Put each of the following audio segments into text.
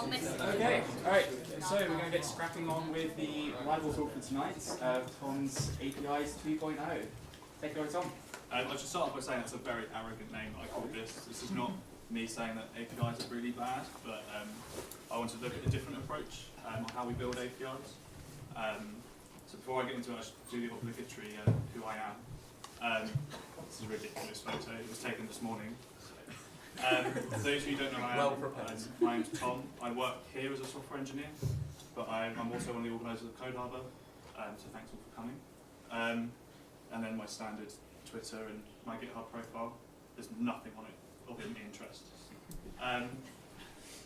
Okay, alright, so we're going to get scrapping on with the rival talk for tonight, Tom's APIs 2.0. Take it away, Tom. I should start off by saying that's a very arrogant name that I called this. This is not me saying that APIs are really bad, but I want to look at a different approach on how we build APIs. So before I get into it, I should do the obligatory who I am. This is a ridiculous photo. It was taken this morning. For those of you who don't know who I am, my name's Tom. I work here as a software engineer, but I'm also one of the organisers of codeHarbour, so thanks all for coming. And then my standard Twitter and my GitHub profile, there's nothing on it of any interest.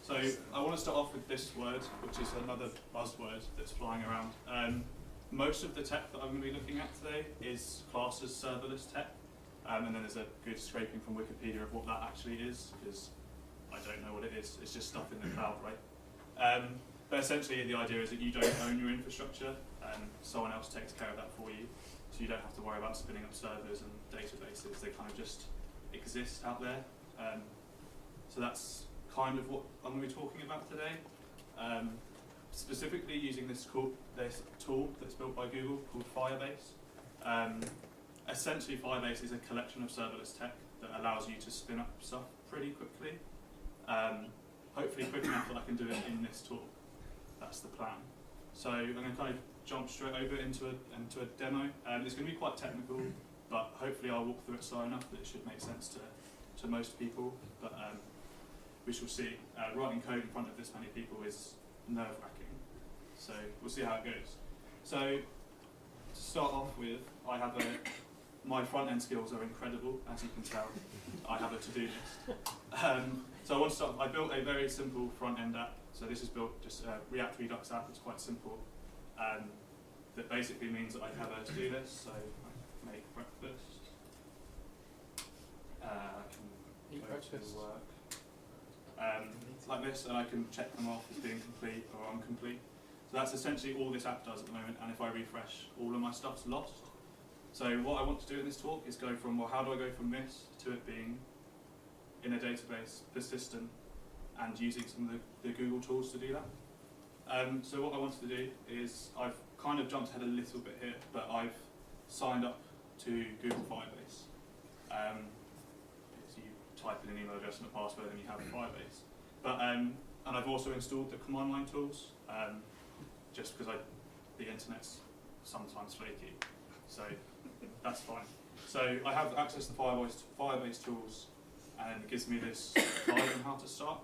So I want to start off with this word, which is another buzzword that's flying around. Most of the tech that I'm going to be looking at today is classed as serverless tech. And then there's a good scraping from Wikipedia of what that actually is, because I don't know what it is. It's just stuff in the cloud, right? But essentially the idea is that you don't own your infrastructure, and someone else takes care of that for you. So you don't have to worry about spinning up servers and databases. They kind of just exist out there. So that's kind of what I'm going to be talking about today. Specifically using this tool that's built by Google called Firebase. Essentially, Firebase is a collection of serverless tech that allows you to spin up stuff pretty quickly. Hopefully quick enough that I can do it in this talk. That's the plan. So I'm going to kind of jump straight over into a demo. It's going to be quite technical, but hopefully I'll walk through it slow enough that it should make sense to most people. But we shall see. Writing code in front of this many people is nerve-wracking. So we'll see how it goes. So to start off with, I have my front-end skills are incredible, as you can tell. I have a to-do list. So I want to start. I built a very simple front-end app. So this is built just a React Redux app. It's quite simple. That basically means that I have a to-do list. So I make breakfast. I can Eat go to breakfast. work like this, and I can check them off as being complete or incomplete. So that's essentially all this app does at the moment. And if I refresh, all of my stuff's lost. So what I want to do in this talk is go from, well, how do I go from this to it being in a database, persistent, and using some of the Google tools to do that. So what I wanted to do is, I've kind of jumped ahead a little bit here, but I've signed up to Google Firebase. So you type in an email address and a password and you have Firebase. But, and I've also installed the command line tools, just because the internet's sometimes flaky. So that's fine. So I have access to Firebase tools, and it gives me this guide on how to start,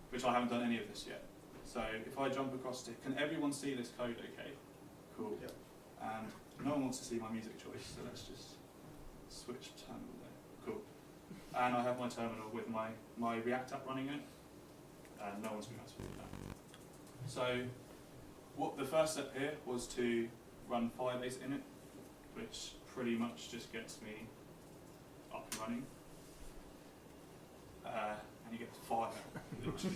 which I haven't done any of this yet. So if I jump across to, can everyone see this code okay? Cool. Yep. And no one wants to see my music choice, so let's just switch terminal there. Cool. And I have my terminal with my React app running it, and no one's going to ask me to do that. So the first step here was to run Firebase in it, which pretty much just gets me up and running. And you get to fire, literally.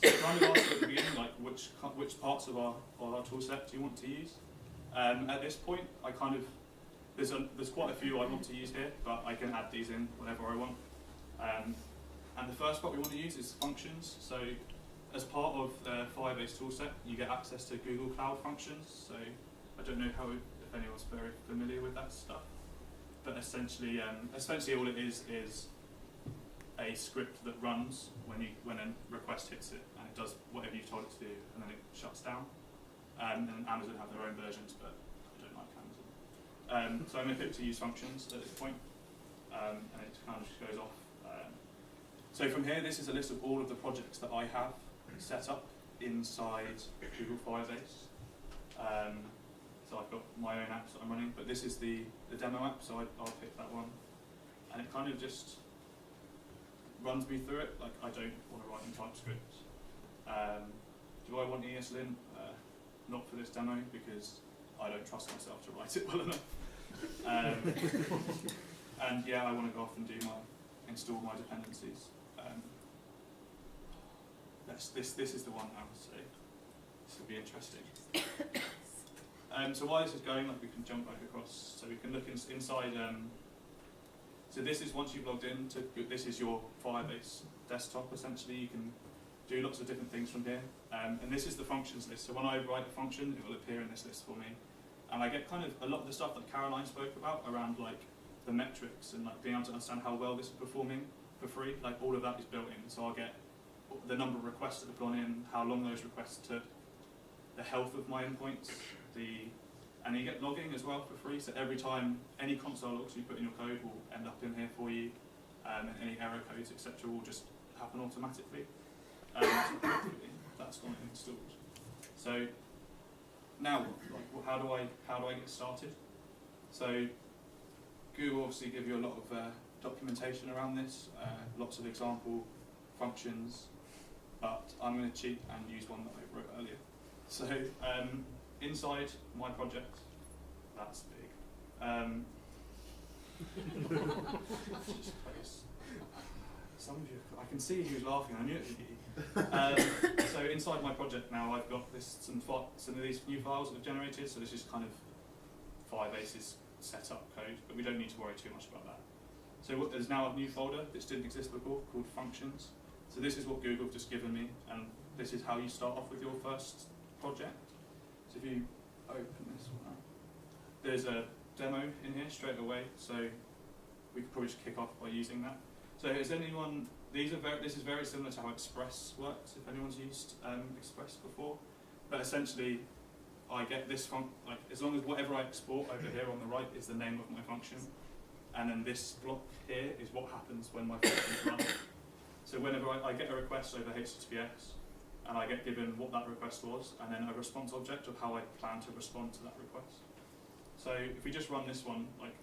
So kind of asked at the beginning, like which parts of our tool set do you want to use? At this point, I kind of there's quite a few I want to use here, but I can add these in whenever I want. And the first part we want to use is functions. So as part of the Firebase toolset, you get access to Google Cloud Functions. So I don't know if anyone's very familiar with that stuff, but essentially all it is a script that runs when a request hits it, and it does whatever you've told it to do, and then it shuts down. And Amazon have their own versions, but I don't like Amazon. So I'm going to pick to use functions at this point, and it kind of just goes off. So from here, this is a list of all of the projects that I have set up inside Google Firebase. So I've got my own apps that I'm running, but this is the demo app, so I'll pick that one. And it kind of just runs me through it. Like, I don't want to write in TypeScript. Do I want ESLint? Not for this demo, because I don't trust myself to write it well enough. And yeah, I want to go off and install my dependencies. This is the one now, so this will be interesting. So while this is going, like, we can jump back across, so we can look inside. So this is once you've logged in, this is your Firebase desktop essentially. You can do lots of different things from here. And this is the functions list. So when I write a function, it will appear in this list for me. And I get kind of a lot of the stuff that Caroline spoke about around like the metrics and like being able to understand how well this is performing for free. Like all of that is built in. So I'll get the number of requests that have gone in, how long those requests took, the health of my endpoints, and you get logging as well for free. So every time any console logs you put in your code will end up in here for you. And any error codes, etc., will just happen automatically. So hopefully that's gone installed. So now, like, how do I get started? So Google obviously give you a lot of documentation around this, lots of example functions, but I'm going to cheat and use one that I wrote earlier. So inside my project, that's big. Just close. Some of you, I can see who's laughing. I knew it would be. So inside my project now, I've got some of these new files that I've generated. So this is kind of Firebase's setup code, but we don't need to worry too much about that. So there's now a new folder that didn't exist before called functions. So this is what Google have just given me, and this is how you start off with your first project. So if you open this one up, there's a demo in here straight away. So we could probably just kick off by using that. So is anyone? This is very similar to how Express works. If anyone's used Express before, but essentially, I get this like as long as whatever I export over here on the right is the name of my function, and then this block here is what happens when my function runs. So whenever I get a request over HTTPS, and I get given what that request was, and then a response object of how I plan to respond to that request. So if we just run this one, like.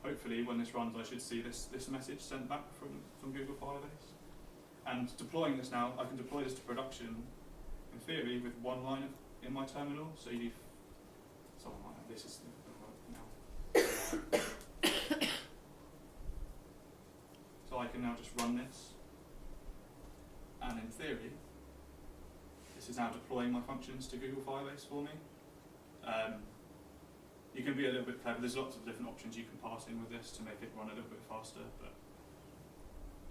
Hopefully, when this runs, I should see this message sent back from Google Firebase. And deploying this now, I can deploy this to production, in theory, with one line in my terminal. So someone might have this is now. So I can now just run this, and in theory, this is now deploying my functions to Google Firebase for me. You can be a little bit clever. There's lots of different options you can pass in with this to make it run a little bit faster, but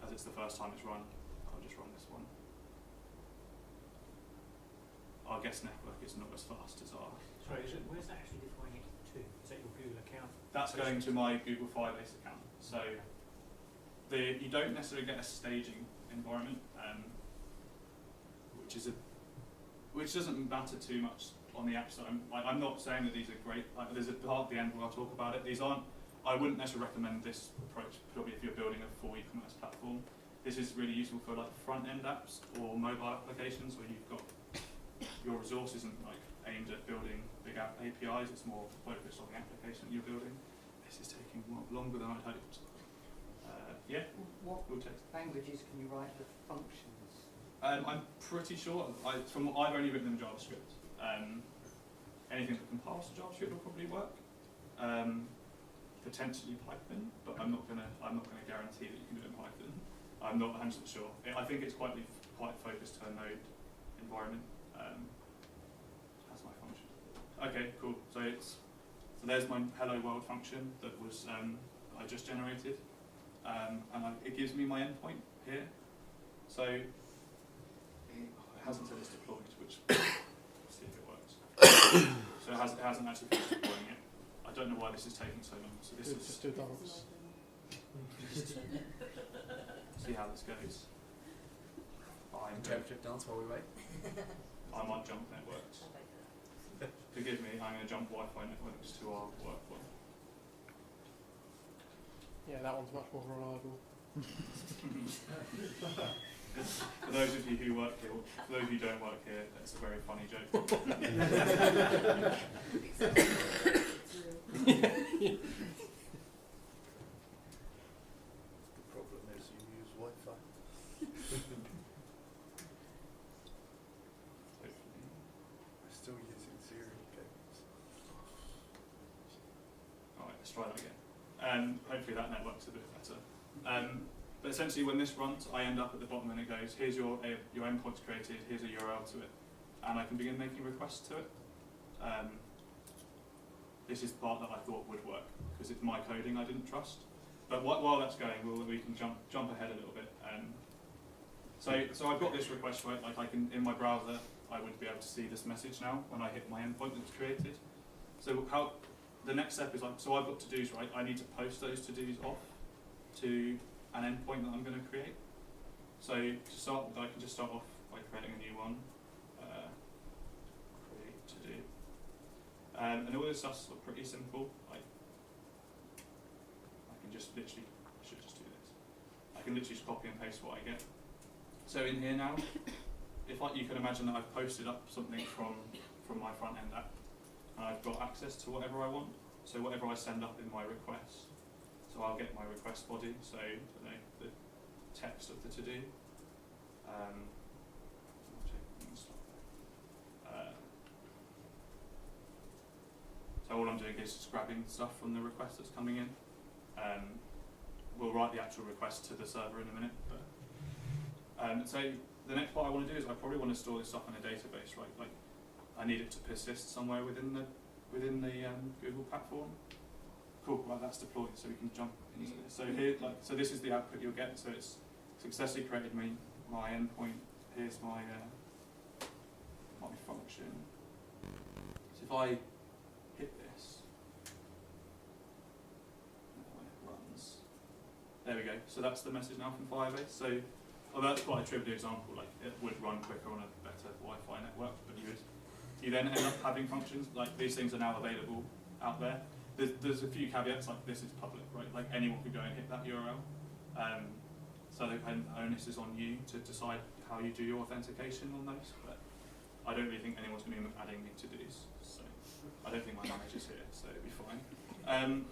as it's the first time it's run, I'll just run this one. Our guest network is not as fast as our... Sorry, where's that actually deploying it to? Is that your Google account? That's going to my Google Firebase account. So you don't necessarily get a staging environment, which doesn't matter too much on the apps. I'm not saying that these are great. Like, there's a part at the end where I'll talk about it. These aren't. I wouldn't necessarily recommend this approach, probably if you're building a full e-commerce platform. This is really useful for like front-end apps or mobile applications where you've got your resource isn't like aimed at building big APIs. It's more focused on the application that you're building. This is taking longer than I'd hoped. Yeah. What languages can you write the functions? I'm pretty sure. I've only written them in JavaScript. Anything that compiles to JavaScript will probably work. Potentially Python, but I'm not gonna guarantee that you can do it in Python. I'm not 100% sure. I think it's quite focused to a node environment. That's my function. Okay, cool. So there's my hello world function that was I just generated, and it gives me my endpoint here. So it hasn't said it's deployed, which. See if it works. So it hasn't actually finished deploying it. I don't know why this is taking so long. So this is just do dance. See how this goes. Interpretive dance while we wait. I might jump networks. Forgive me, I'm going to jump Wi-Fi networks to our work one. Yeah, that one's much more reliable. For those of you who work here, for those of you who don't work here, that's a very funny joke. The problem is you use Wi-Fi. I'm still using serial cables. Alright, let's try that again. Hopefully that network's a bit better. But essentially when this runs, I end up at the bottom and it goes, here's your endpoint's created, here's a URL to it. And I can begin making requests to it. This is the part that I thought would work, because it's my coding I didn't trust. But while that's going, we can jump ahead a little bit. So I've got this request, right? Like I can, in my browser, I would be able to see this message now when I hit my endpoint that's created. So how the next step is like, so I've got to-dos, right? I need to post those to-dos off to an endpoint that I'm going to create. So to start with, I can just start off by creating a new one. Create to-do. And all this stuff's pretty simple. I can just literally, I should just do this. I can literally just copy and paste what I get. So in here now, if you can imagine that I've posted up something from my front end app, and I've got access to whatever I want. So whatever I send up in my request, so I'll get my request body. So the text of the to-do. So all I'm doing is just grabbing stuff from the request that's coming in. We'll write the actual request to the server in a minute. But, so the next part I want to do is I probably want to store this stuff in a database, right? Like I need it to persist somewhere within the Google platform. Cool, right, that's deployed, so we can jump into this. So here, so this is the output you'll get. So it's successfully created my endpoint. Here's my function. So if I hit this, when it runs, there we go. So that's the message now from Firebase. So although that's quite a trivial example, like it would run quicker on a better Wi-Fi network, but you then end up having functions like these things are now available out there. There's a few caveats, like this is public, right? Like anyone could go and hit that URL. So the onus is on you to decide how you do your authentication on those. But I don't really think anyone's going to be adding me to-dos. So I don't think my manager's here, so it'll be fine.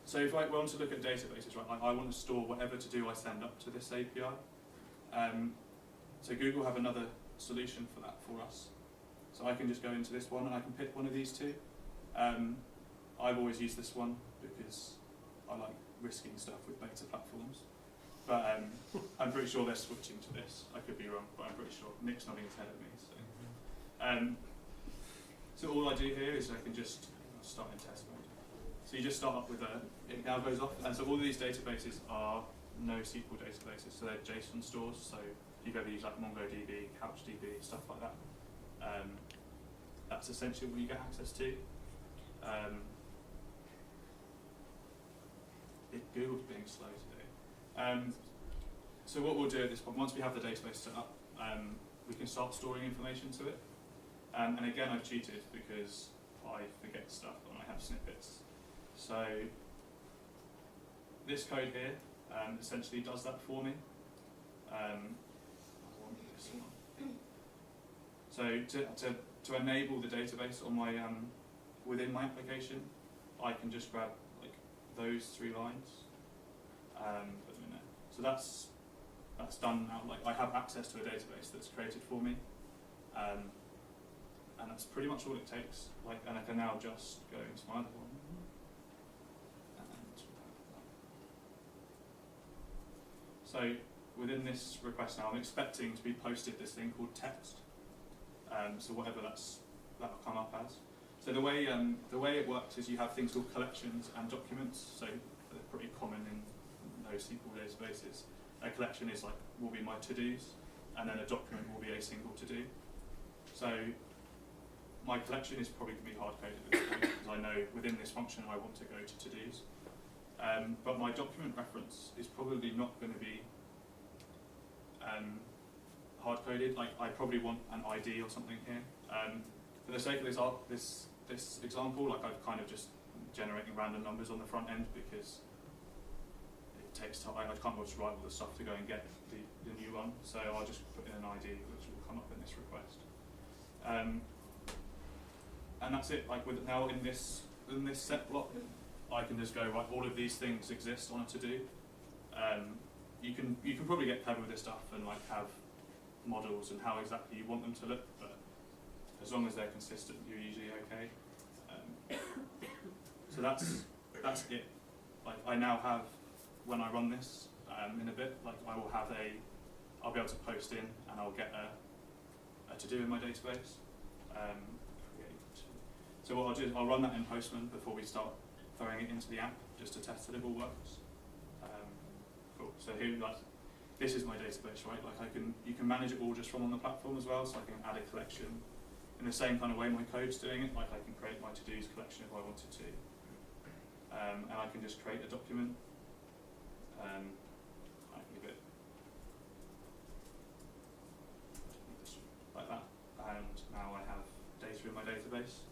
So if I want to look at databases, right, I want to store whatever to-do I send up to this API. So Google have another solution for that for us. So I can just go into this one and I can pick one of these two. I've always used this one because I like risking stuff with beta platforms. But I'm pretty sure they're switching to this. I could be wrong, but I'm pretty sure. Nick's nodding his head at me. So all I do here is I can just start in test mode. So you just start up with it now goes off. And so all of these databases are NoSQL databases. So they're JSON stores. So if you've ever used like MongoDB, CouchDB, stuff like that. That's essentially what you get access to. Google's being slow today. So what we'll do at this point, once we have the database set up, we can start storing information to it. And again, I've cheated because I forget stuff and I have snippets. So this code here essentially does that for me. I want this one. So to enable the database on my within my application, I can just grab like those 3 lines. Put them in there. So that's done now. Like I have access to a database that's created for me, and that's pretty much all it takes. Like, and I can now just go into my other one. So within this request now, I'm expecting to be posted this thing called text. So whatever that'll come up as. So the way it works is you have things called collections and documents. So they're pretty common in NoSQL databases. A collection will be my to-dos, and then a document will be a single to-do. So my collection is probably going to be hard-coded at this point because I know within this function I want to go to to-dos. But my document reference is probably not going to be hard-coded. Like I probably want an ID or something here. For the sake of this example, like I've kind of just generating random numbers on the front end because it takes time. I can't just write all the stuff to go and get the new one. So I'll just put in an ID which will come up in this request. And that's it. Like now in this set block, I can just go right. All of these things exist on a to-do. You can probably get clever with this stuff and like have models and how exactly you want them to look, but as long as they're consistent, you're usually okay. So that's it. Like I now have, when I run this in a bit, like I'll be able to post in and I'll get a to-do in my database. So what I'll do is I'll run that in Postman before we start throwing it into the app, just to test that it all works. Cool. So here, this is my database, right? Like you can manage it all just from on the platform as well, so I can add a collection in the same kind of way my code's doing it. Like I can create my to-dos collection if I wanted to, and I can just create a document. I can give it like that, and now I have data in my database.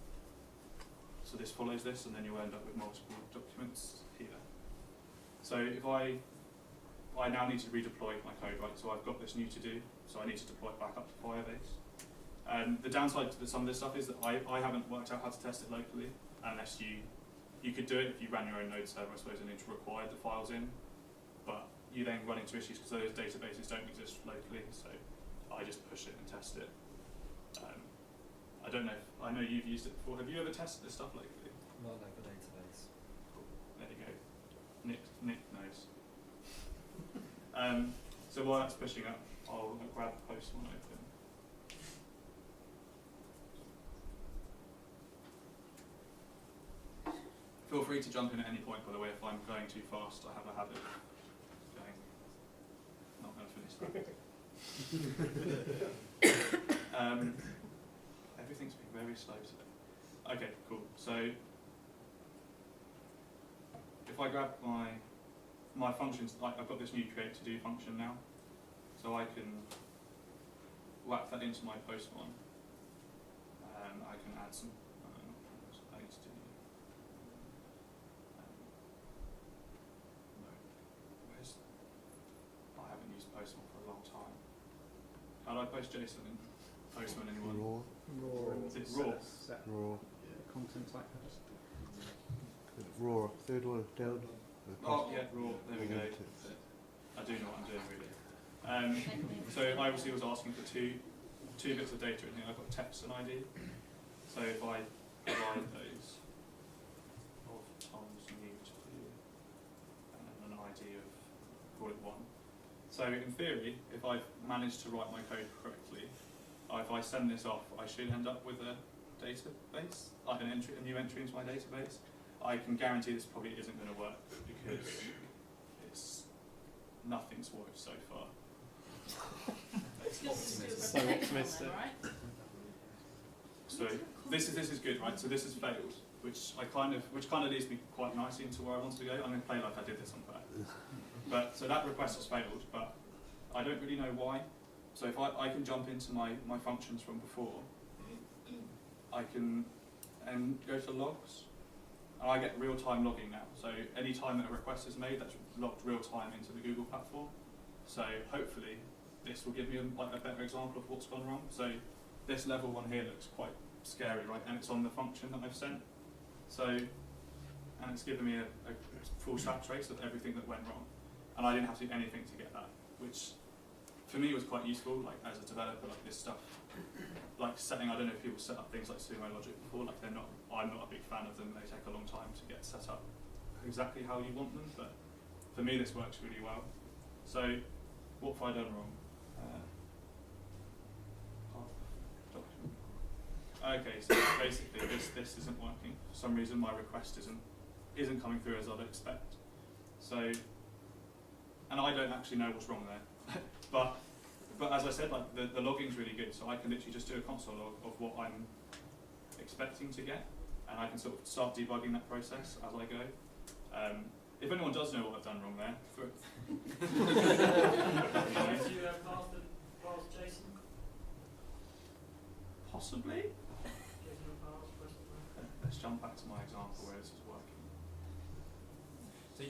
So this follows this, and then you'll end up with multiple documents here. So if I now need to redeploy my code, right? So I've got this new to do, so I need to deploy it back up to Firebase. The downside to some of this stuff is that I haven't worked out how to test it locally, unless you could do it if you ran your own node server, I suppose, and it required the files in, but you then run into issues because those databases don't exist locally, so I just push it and test it. I don't know I know you've used it before. Have you ever tested this stuff locally? Not like a database. Cool. There you go. Nick knows. So while that's pushing up, I'll grab Postman open. Feel free to jump in at any point, by the way, if I'm going too fast. I have a habit of going, not going to finish that. Everything's been very slow today. Okay, cool. So if I grab my functions, like I've got this new create to do function now, so I can whack that into my post one. I can add some I need to do. No, I haven't used Postman for a long time. How do I post JSON in Postman? Anyone? Raw. Is it raw? Raw. Content like that. Raw. Third one down. Oh yeah, raw. There we go. I do know what I'm doing really. So I obviously was asking for two bits of data in here. I've got text and ID. So if I provide those of Tom's new to do and then an ID of, call it 1. So in theory, if I've managed to write my code correctly, if I send this off, I should end up with a database, like a new entry into my database. I can guarantee this probably isn't going to work because nothing's worked so far. So optimistic. So this is good, right? So this has failed, which kind of leads me quite nicely into where I wanted to go. I'm going to play like I did this on purpose. But so that request has failed, but I don't really know why. So if I can jump into my functions from before, I can go to logs, and I get real-time logging now. So any time that a request is made, that's logged real-time into the Google platform. So hopefully this will give me a better example of what's gone wrong. So this level 1 here looks quite scary, right? And it's on the function that I've sent. So, and it's given me a full stack trace of everything that went wrong. And I didn't have to do anything to get that, which for me was quite useful, like as a developer, like this stuff, like setting, I don't know if people set up things like sumo logic before, like I'm not a big fan of them, they take a long time to get set up exactly how you want them, but for me this works really well. So, what have I done wrong? Okay, so basically this isn't working. For some reason my request isn't coming through as I'd expect. So, and I don't actually know what's wrong there. but as I said, like the logging's really good, so I can literally just do a console log of what I'm expecting to get, and I can sort of start debugging that process as I go. If anyone does know what I've done wrong there, possibly. Let's jump back to my example where this is working. So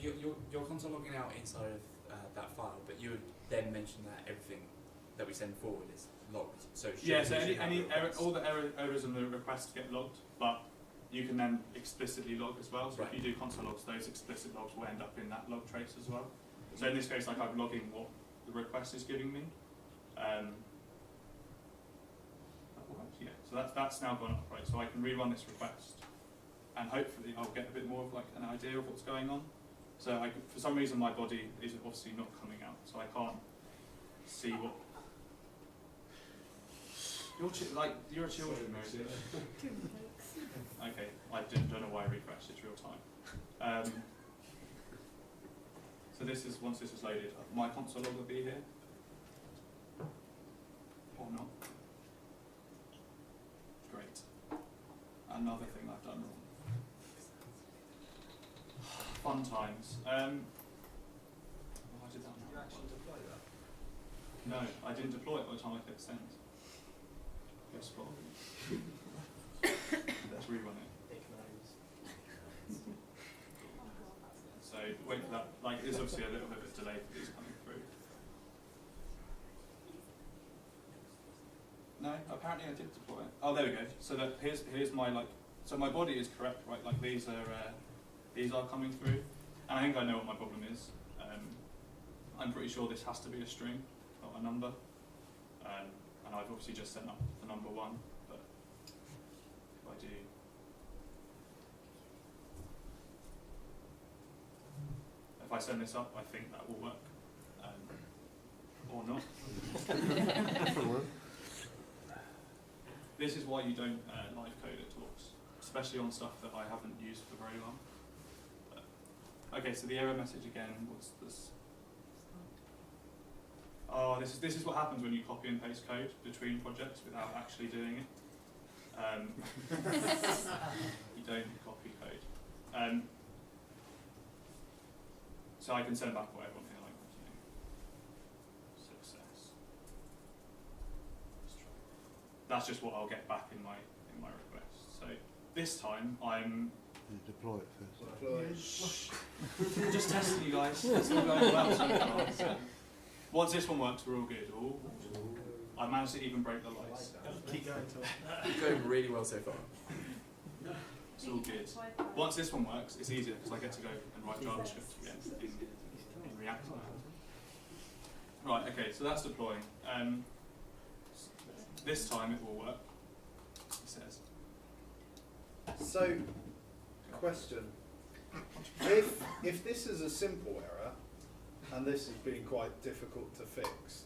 you're console logging out inside of that file, but you would then mention that everything that we send forward is logged. So yeah, so any error, all the errors in the request get logged, but you can then explicitly log as well. So right. if you do console logs, those explicit logs will end up in that log trace as well. So in this case, like I'm logging what the request is giving me. Yeah, so that's now gone up, right? So I can rerun this request, and hopefully I'll get a bit more of like an idea of what's going on. So for some reason my body is obviously not coming out, so I can't see what. You're a children, Rosie. Okay, I don't know why I refreshed. It's real time. So this is once this is loaded, my console log will be here. or not. Great. Another thing I've done wrong. Fun times. Why did that not? You actually deploy that? No, I didn't deploy it by the time I clicked send. Yes, spot. Let's rerun it. So wait for that. Like, there's obviously a little bit of a delay for these coming through. No, apparently I did deploy it. Oh, there we go. So that here's my so my body is correct, right? Like these are coming through, and I think I know what my problem is. I'm pretty sure this has to be a string, not a number. And I've obviously just set up the number 1, but if I do. If I send this up, I think that will work, or not. This is why you don't live code at talks, especially on stuff that I haven't used for very long. Okay, so the error message again. What's this? Oh, this is what happens when you copy and paste code between projects without actually doing it. You don't copy code. So I can send back whatever on here, like, success. Let's try. That's just what I'll get back in my request. So this time I'm. You deploy it first. Just testing you guys. It's all going well so far. So once this one works, we're all good. Ooh. I managed to even break the lights. Keep going till. It's going really well so far. It's all good. Once this one works, it's easier because I get to go and write JavaScript again in React. Right, okay, so that's deploying. This time it will work, it says. So, question. If this is a simple error, and this has been quite difficult to fix,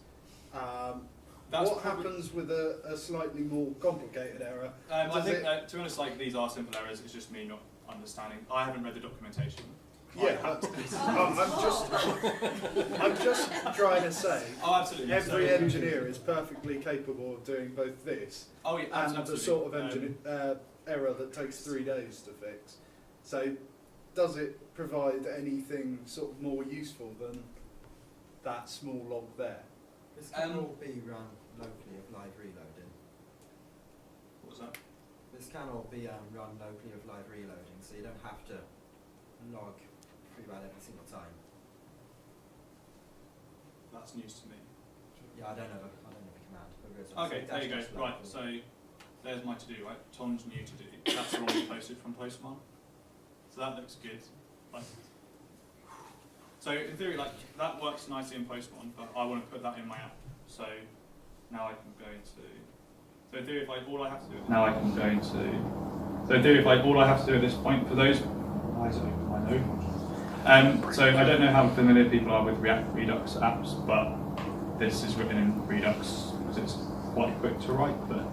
what happens with a slightly more complicated error? I think, to be honest, like, these are simple errors, it's just me not understanding. I haven't read the documentation. Yeah, I'm just trying to say, absolutely. every engineer is perfectly capable of doing both this and absolutely. the sort of error that takes 3 days to fix. So, does it provide anything sort of more useful than that small log there? This can all be run locally of live reloading. What was that? This can all be run locally of live reloading, so you don't have to log rerun every single time. That's news to me. Yeah, I don't know the command. Okay, there you go. Right, so there's my to-do, right? Tom's new to-do. That's the one we posted from Postman. So that looks good. Like, so in theory, like, that works nicely in Postman, but I want to put that in my app. So now I can go into. So in theory, if all I have to do. Now I can go into. So in theory, if all I have to do at this point for those. Why is it open my node? So I don't know how familiar people are with React Redux apps, but this is written in Redux because it's quite quick to write. But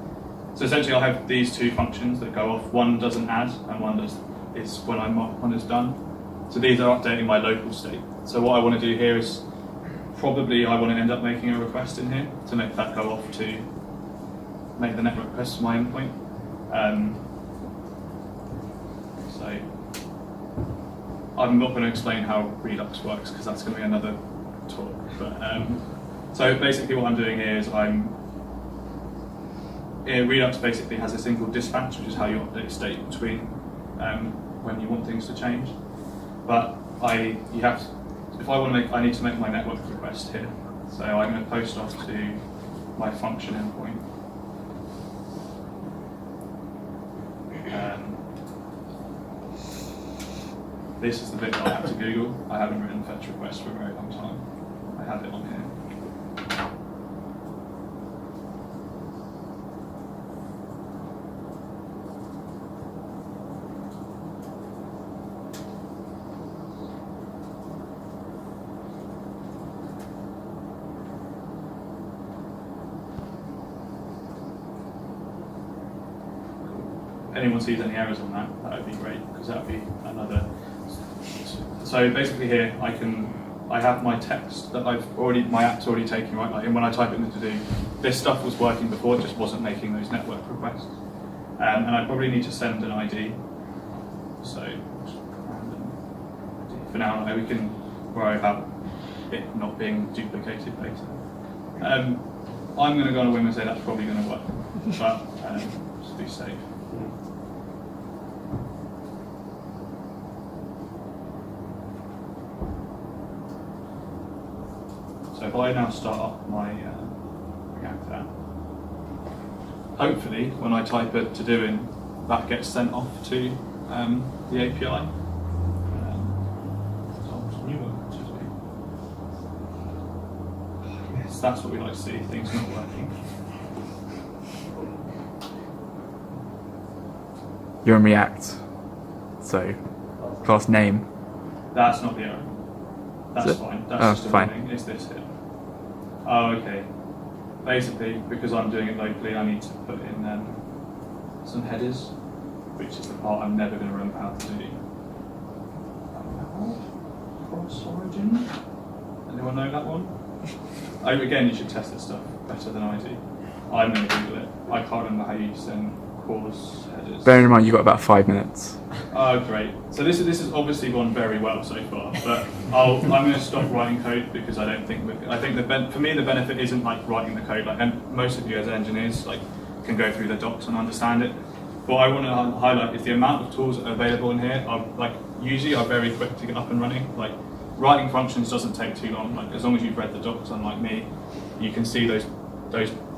so essentially, I'll have these two functions that go off. One does an add, and one does is when I mark one as done. So these are updating my local state. So what I want to do here is probably I want to end up making a request in here to make that go off to make the network request to my endpoint. So I'm not going to explain how Redux works because that's going to be another talk. But so basically what I'm doing here is Redux basically has this thing called dispatch, which is how you update state between when you want things to change. But if I want to I need to make my network request here. So I'm going to post off to my function endpoint. This is the bit that I have to Google. I haven't written fetch request for a very long time. I have it on here. Anyone sees any errors on that, that would be great, because that would be another. So basically here, I can I have my text that my app's already taking, right? Like, and when I type it into do, this stuff was working before, it just wasn't making those network requests. And I probably need to send an ID. So, for now, we can worry about it not being duplicated later. I'm going to go on a whim and say that's probably going to work, but just be safe. So if I now start up my React app, hopefully when I type it to do in, that gets sent off to the API. Yes, that's what we like to see, things not working. You're in React, so class name. That's not the error. That's Is it? fine. That's Oh, just a fine. warning. It's this here. Oh, okay. Basically, because I'm doing it locally, I need to put in some headers, which is the part I'm never going to remember how to do. Cross origin. Anyone know that one? Oh, again, you should test this stuff better than I do. I'm going to Google it. I can't remember how you send cause headers. Bearing in mind you've got about 5 minutes. Oh, great. So this has obviously gone very well so far, but I'm going to stop writing code because I don't think for me the benefit isn't like writing the code. Like, and most of you as engineers like can go through the docs and understand it. What I want to highlight is the amount of tools that are available in here are usually very quick to get up and running. Like writing functions doesn't take too long. Like as long as you've read the docs, unlike me, you can see those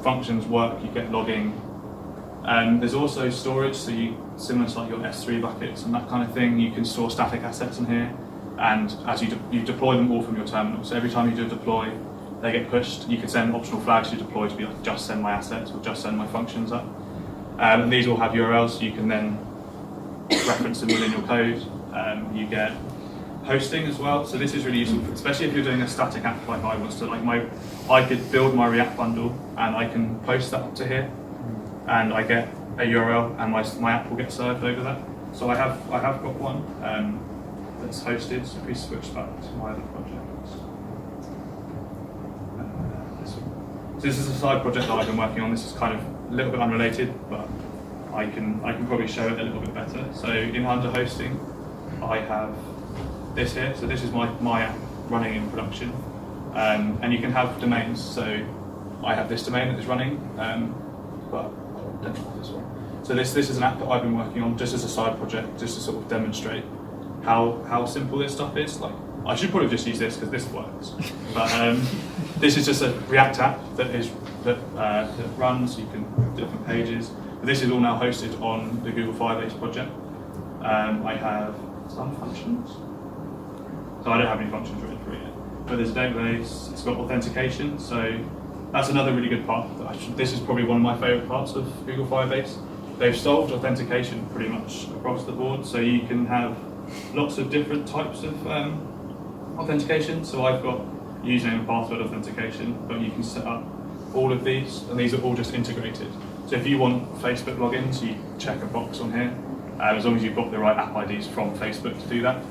functions work. You get logging. There's also storage, so similar to like your S3 buckets and that kind of thing, you can store static assets in here, and as you deploy them all from your terminal. So every time you do a deploy, they get pushed. You can send optional flags you deploy to be like just send my assets or just send my functions up. And these all have URLs, so you can then reference them within your code. You get hosting as well, so this is really useful, especially if you're doing a static app like I was. So I could build my React bundle and I can post that up to here, and I get a URL, and my app will get served over that. So I have got one that's hosted. So if we switch back to my other project, this one. So this is a side project that I've been working on. This is kind of a little bit unrelated, but I can probably show it a little bit better. So in under hosting, I have this here. So this is my app running in production, and you can have domains. So I have this domain that is running, but I don't have this one. So this is an app that I've been working on just as a side project, just to sort of demonstrate how simple this stuff is. Like I should probably just use this because this works, but this is just a React app that runs. You can have different pages. But this is all now hosted on the Google Firebase project. I have some functions, so I don't have any functions written for it yet. But there's a database. It's got authentication, so that's another really good part. This is probably one of my favourite parts of Google Firebase. They've solved authentication pretty much across the board, so you can have lots of different types of authentication. So I've got username and password authentication, but you can set up all of these, and these are all just integrated. So if you want Facebook logins, you check a box on here, as long as you've got the right app IDs from Facebook to do that.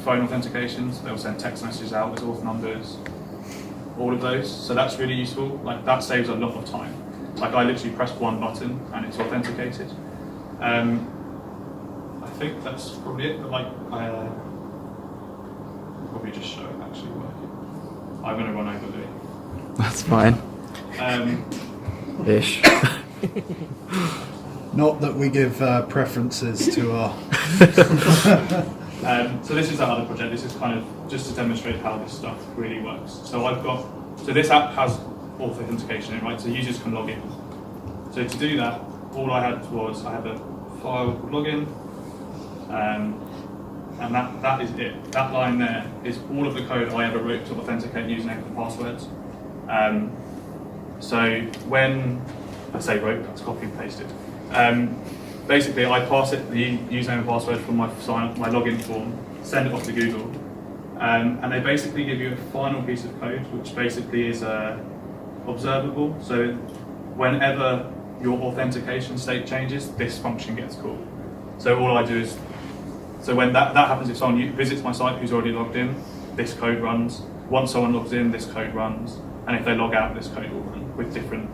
Phone authentications, they'll send text messages out, there's auth numbers, all of those. So that's really useful. Like that saves a lot of time. Like I literally pressed one button and it's authenticated. I think that's probably it. But like I'll probably just show it actually working. I'm going to run over Louis. That's fine. Ish. Not that we give preferences to our... So this is our other project. This is kind of just to demonstrate how this stuff really works. So this app has authentication in it, right? So users can log in. So to do that, all I had was I had a file called login, and that is it. That line there is all of the code I ever wrote to authenticate username and passwords. So when I say wrote, that's copy and pasted. Basically, I pass it the username and password from my login form, send it off to Google, and they basically give you a final piece of code, which basically is observable. So whenever your authentication state changes, this function gets called. So all I do is, so when that happens, if someone visits my site who's already logged in, this code runs. Once someone logs in, this code runs, and if they log out, this code will run with different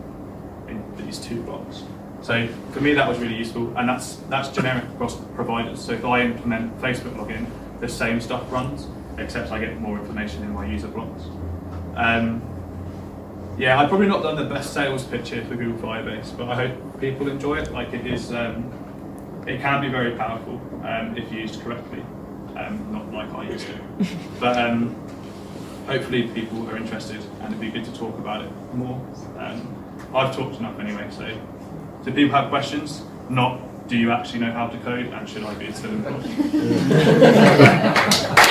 in these two blocks. So for me, that was really useful, and that's generic across providers. So if I implement Facebook login, the same stuff runs, except I get more information in my user blocks. Yeah, I've probably not done the best sales pitch here for Google Firebase, but I hope people enjoy it. Like it is, it can be very powerful if used correctly. Not like I used it, but hopefully people are interested, and it'd be good to talk about it more. I've talked enough anyway, so do people have questions? Not, do you actually know how to code, and should I be a